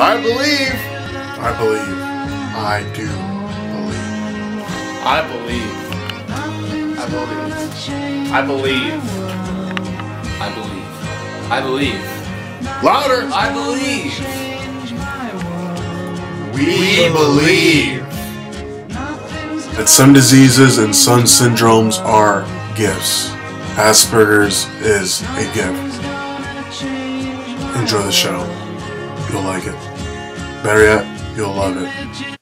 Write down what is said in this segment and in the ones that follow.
I believe. I believe. I do believe. I believe. I believe. I believe. I believe. I believe. Louder! I believe. We believe that some diseases and some syndromes are gifts. Asperger's is a gift. Enjoy the show. You'll like it. Better yet, you'll love it.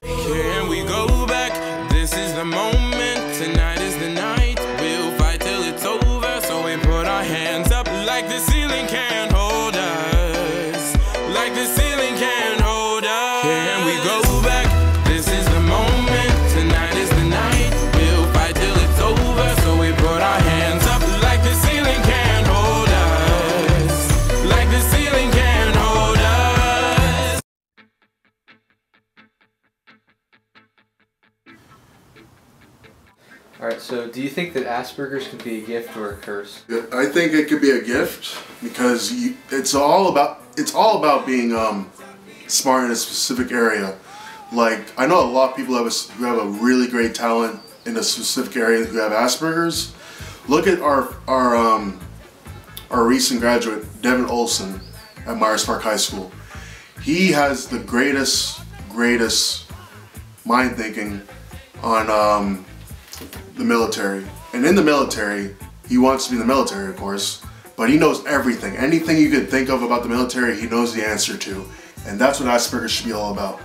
Can we go back? This is the moment. Tonight is the night. We'll fight till it's over. So we put our hands up like the ceiling can't hold us. Like the ceiling can't hold us. Can we go back? This is the moment. Tonight is the night. We'll fight till it's over. So we put our hands up like the ceiling can't hold us. Like the ceiling can't hold us. Alright, so do you think that Asperger's can be a gift or a curse? I think it could be a gift because it's all about being smart in a specific area. Like, I know a lot of people who have a really great talent in a specific area who have Asperger's. Look at our recent graduate, Devin Olson, at Myers Park High School. He has the greatest mind thinking on the military. And in the military, he wants to be in the military, of course, but he knows everything. Anything you could think of about the military, he knows the answer to. And that's what Asperger's should be all about.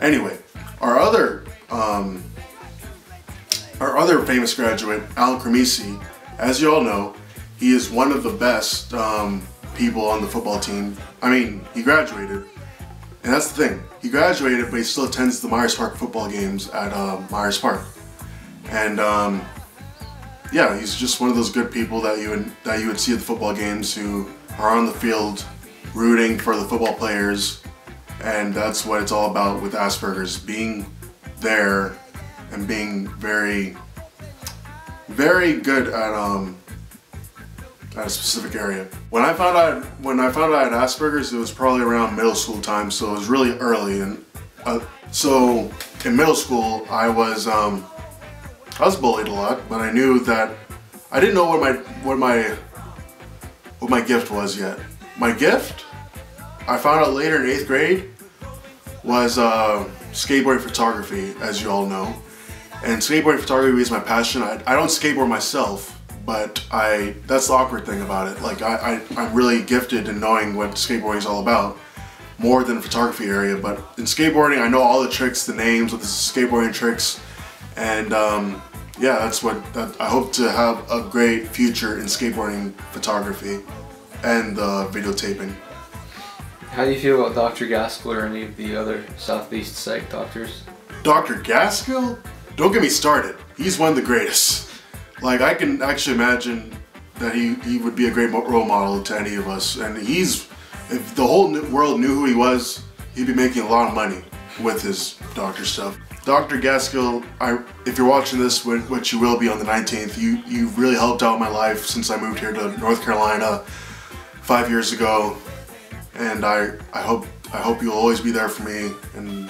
Anyway, our other famous graduate, Alan Cremisi, as you all know, he is one of the best people on the football team. I mean, he graduated, and that's the thing. He graduated, but he still attends the Myers Park football games at Myers Park. And yeah, he's just one of those good people that you would see at the football games who are on the field rooting for the football players. And that's what it's all about with Asperger's, being there and being very, very good at a specific area. When I found out I had Asperger's, it was probably around middle school time, so it was really early. And so in middle school, I was bullied a lot, but I knew that I didn't know what my gift was yet. My gift, I found out later in 8th grade, was skateboarding photography, as you all know. And skateboarding photography is my passion. I don't skateboard myself, but that's the awkward thing about it. Like, I'm really gifted in knowing what skateboarding is all about, more than the photography area. But in skateboarding, I know all the tricks, the names of the skateboarding tricks, and yeah, that's what I hope to have a great future in skateboarding photography and videotaping. How do you feel about Dr. Gaskell or any of the other Southeast Psych doctors? Dr. Gaskell? Don't get me started. He's one of the greatest. Like, I can actually imagine that he would be a great role model to any of us. And if the whole world knew who he was, he'd be making a lot of money with his doctor stuff. Dr. Gaskell, if you're watching this, which you will be on the 19th, you really helped out my life since I moved here to North Carolina 5 years ago. And I hope you'll always be there for me. And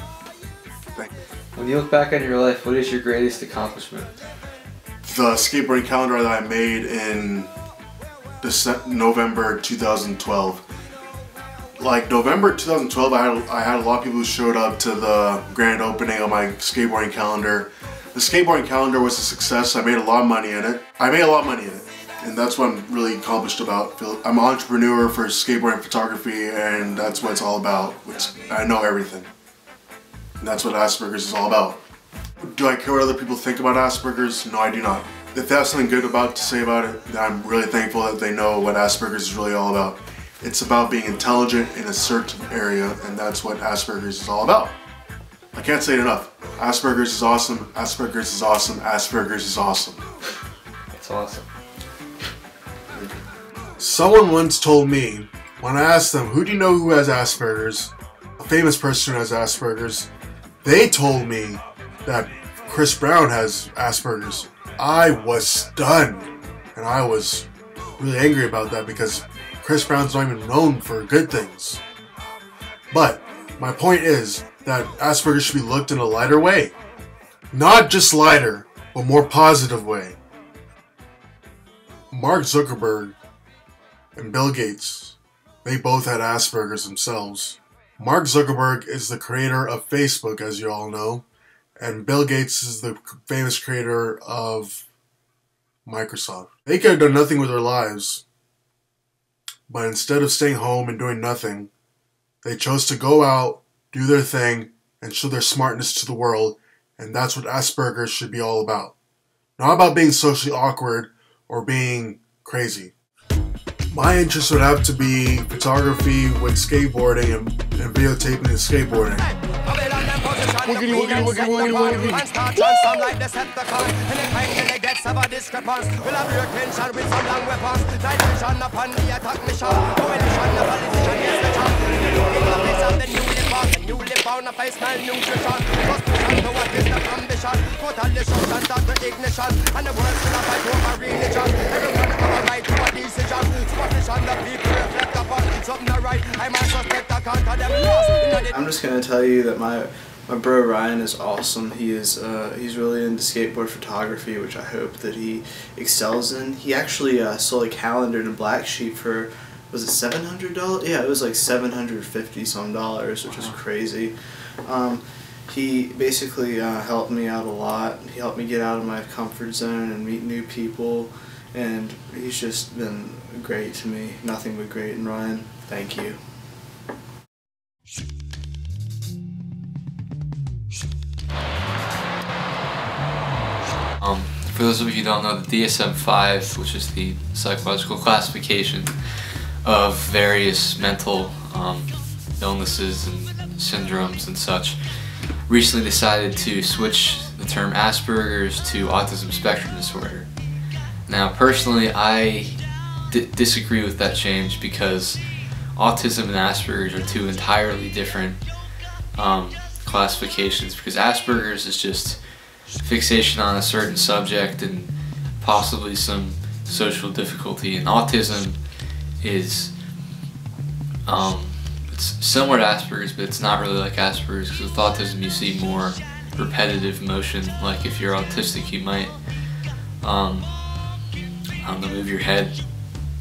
thank you. When you look back on your life, what is your greatest accomplishment? The skateboarding calendar that I made in November 2012. Like, November 2012, I had a lot of people who showed up to the grand opening of my skateboarding calendar. The skateboarding calendar was a success. I made a lot of money in it. And that's what I'm really accomplished about. I'm an entrepreneur for skateboarding photography, and that's what it's all about. I know everything. And that's what Asperger's is all about. Do I care what other people think about Asperger's? No, I do not. If they have something good to say about it, then I'm really thankful that they know what Asperger's is really all about. It's about being intelligent in a certain area, and that's what Asperger's is all about. I can't say it enough. Asperger's is awesome. Asperger's is awesome. Asperger's is awesome. That's awesome. Someone once told me, when I asked them, who do you know who has Asperger's? A famous person who has Asperger's. They told me that Chris Brown has Asperger's. I was stunned, and I was really angry about that because Chris Brown's not even known for good things. But My point is that Asperger's should be looked in a lighter way. Not just lighter, but more positive way. Mark Zuckerberg and Bill Gates, they both had Asperger's themselves. Mark Zuckerberg is the creator of Facebook, as you all know, and Bill Gates is the famous creator of Microsoft. They could have done nothing with their lives, but instead of staying home and doing nothing, they chose to go out, do their thing, and show their smartness to the world, and that's what Asperger's should be all about. Not about being socially awkward or being crazy. My interest would have to be photography with skateboarding and videotaping and skateboarding. Wiggity, wiggity, wiggity, wiggity, wiggity. And start transform like Decepticon. Anytime the gets of a discrepancy, we'll have your attention with some long weapons. Night vision upon the attack mission. Coalition, the politician, yes, the champ. In the place of the newly born, the newly found a face, malnutrition. Suspicion to what is the ambition. Total destruction, start the ignition. And the world should have fight over religion. Everyone have a right to a decision. Superstition, the people reflect upon. Something not right, I might suspect I can't tell them lost. I'm just gonna tell you that my bro Ryan is awesome. He's really into skateboard photography, which I hope that he excels in. He actually sold a calendar in a black sheep for, was it $700? Yeah, it was like $750 some, which is crazy. He basically helped me out a lot. He helped me get out of my comfort zone and meet new people, and he's just been great to me. Nothing but great. And Ryan, thank you. For those of you who don't know, the DSM-5, which is the psychological classification of various mental illnesses and syndromes and such, recently decided to switch the term Asperger's to autism spectrum disorder. Now, personally, I disagree with that change because autism and Asperger's are two entirely different classifications, because Asperger's is just fixation on a certain subject and possibly some social difficulty, and autism is it's similar to Asperger's, but it's not really like Asperger's, because with autism you see more repetitive motion. Like if you're autistic, you might I don't know, move your head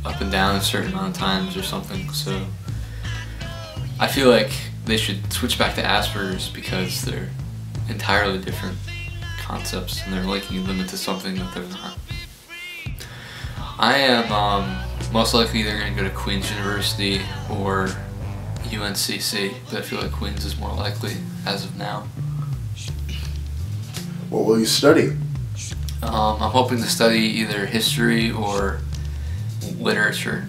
up and down a certain amount of times or something. So I feel like they should switch back to Asperger's because they're entirely different concepts and they're linking them into something that they're not. I am most likely either going to go to Queen's University or UNCC, but I feel like Queen's is more likely as of now. What will you study? I'm hoping to study either history or literature.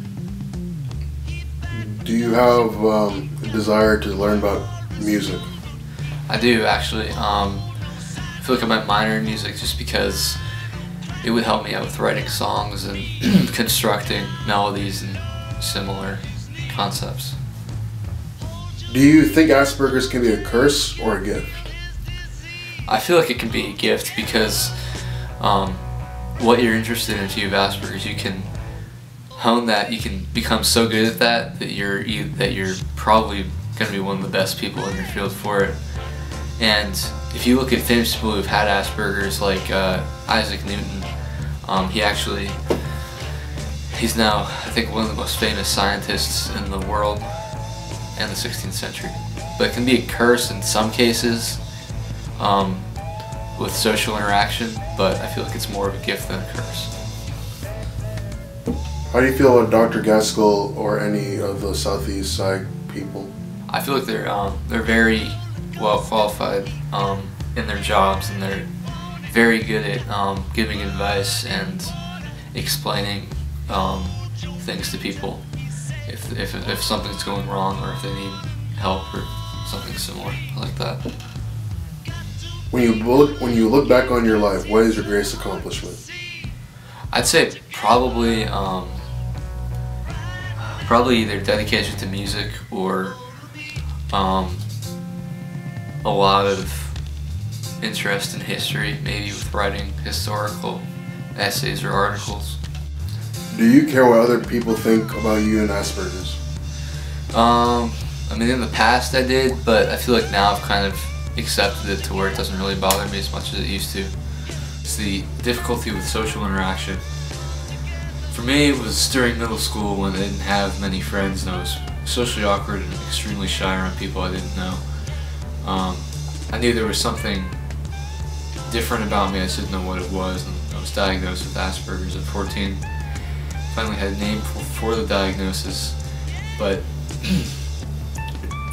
Do you have a desire to learn about music? I do, actually. I feel like I might minor in music just because it would help me out with writing songs and constructing melodies and similar concepts. Do you think Asperger's can be a curse or a gift? I feel like it can be a gift because what you're interested in, if you have Asperger's, you can hone that. You can become so good at that you're probably going to be one of the best people in your field for it. And if you look at famous people who've had Asperger's, like Isaac Newton, he's now, I think, one of the most famous scientists in the world and the 16th century. But it can be a curse in some cases with social interaction, but I feel like it's more of a gift than a curse. How do you feel about Dr. Gaskell or any of the Southeast side people? I feel like they're very well qualified in their jobs, and they're very good at giving advice and explaining things to people if something's going wrong or if they need help or something similar like that. When you look back on your life, what is your greatest accomplishment? I'd say probably either dedication to music or a lot of interest in history, maybe with writing historical essays or articles. Do you care what other people think about you and Asperger's? I mean, in the past I did, but I feel like now I've kind of accepted it to where it doesn't really bother me as much as it used to. It's the difficulty with social interaction. For me, it was during middle school when I didn't have many friends and I was socially awkward and extremely shy around people I didn't know. I knew there was something different about me, I just didn't know what it was, and I was diagnosed with Asperger's at 14. Finally had a name for the diagnosis, but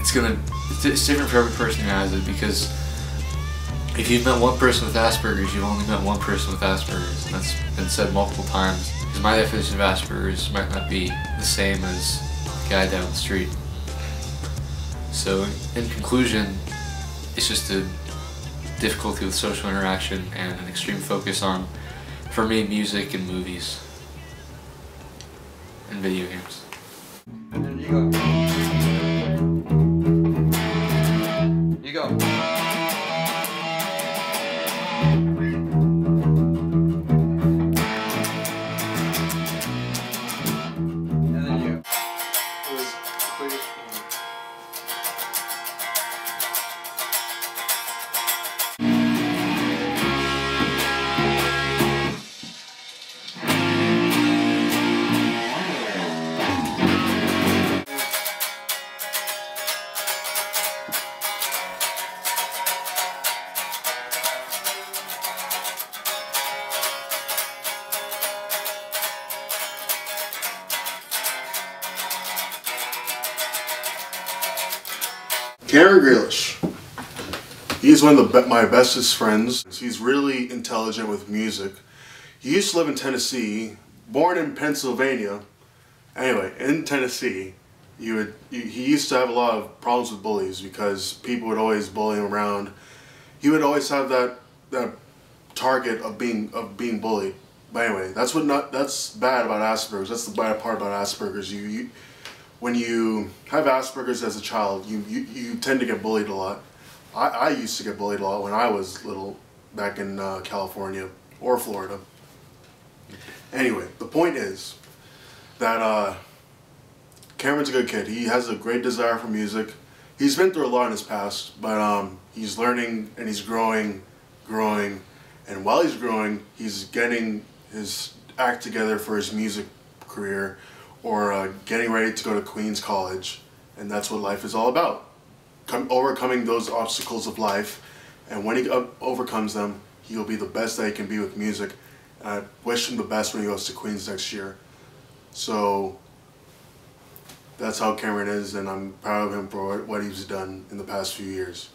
it's different for every person who has it, because if you've met one person with Asperger's, you've only met one person with Asperger's, and that's been said multiple times. Because my definition of Asperger's might not be the same as the guy down the street. So, in conclusion, it's just a difficulty with social interaction and an extreme focus on, for me, music and movies and video games. And then you go. You go. And then you. It was clear for me. Cameron Grealish. He's one of my bestest friends. He's really intelligent with music. He used to live in Tennessee, born in Pennsylvania. Anyway, in Tennessee, he used to have a lot of problems with bullies because people would always bully him around. He would always have that target of being bullied. But anyway, that's bad about Asperger's. That's the bad part about Asperger's. When you have Asperger's as a child, you tend to get bullied a lot. I used to get bullied a lot when I was little, back in California or Florida. Anyway, the point is that Cameron's a good kid. He has a great desire for music. He's been through a lot in his past, but he's learning and he's growing, and while he's growing, he's getting his act together for his music career, or getting ready to go to Queens College, and that's what life is all about. Overcoming those obstacles of life, and when he overcomes them, he'll be the best that he can be with music, and I wish him the best when he goes to Queens next year. So that's how Cameron is, and I'm proud of him for what he's done in the past few years.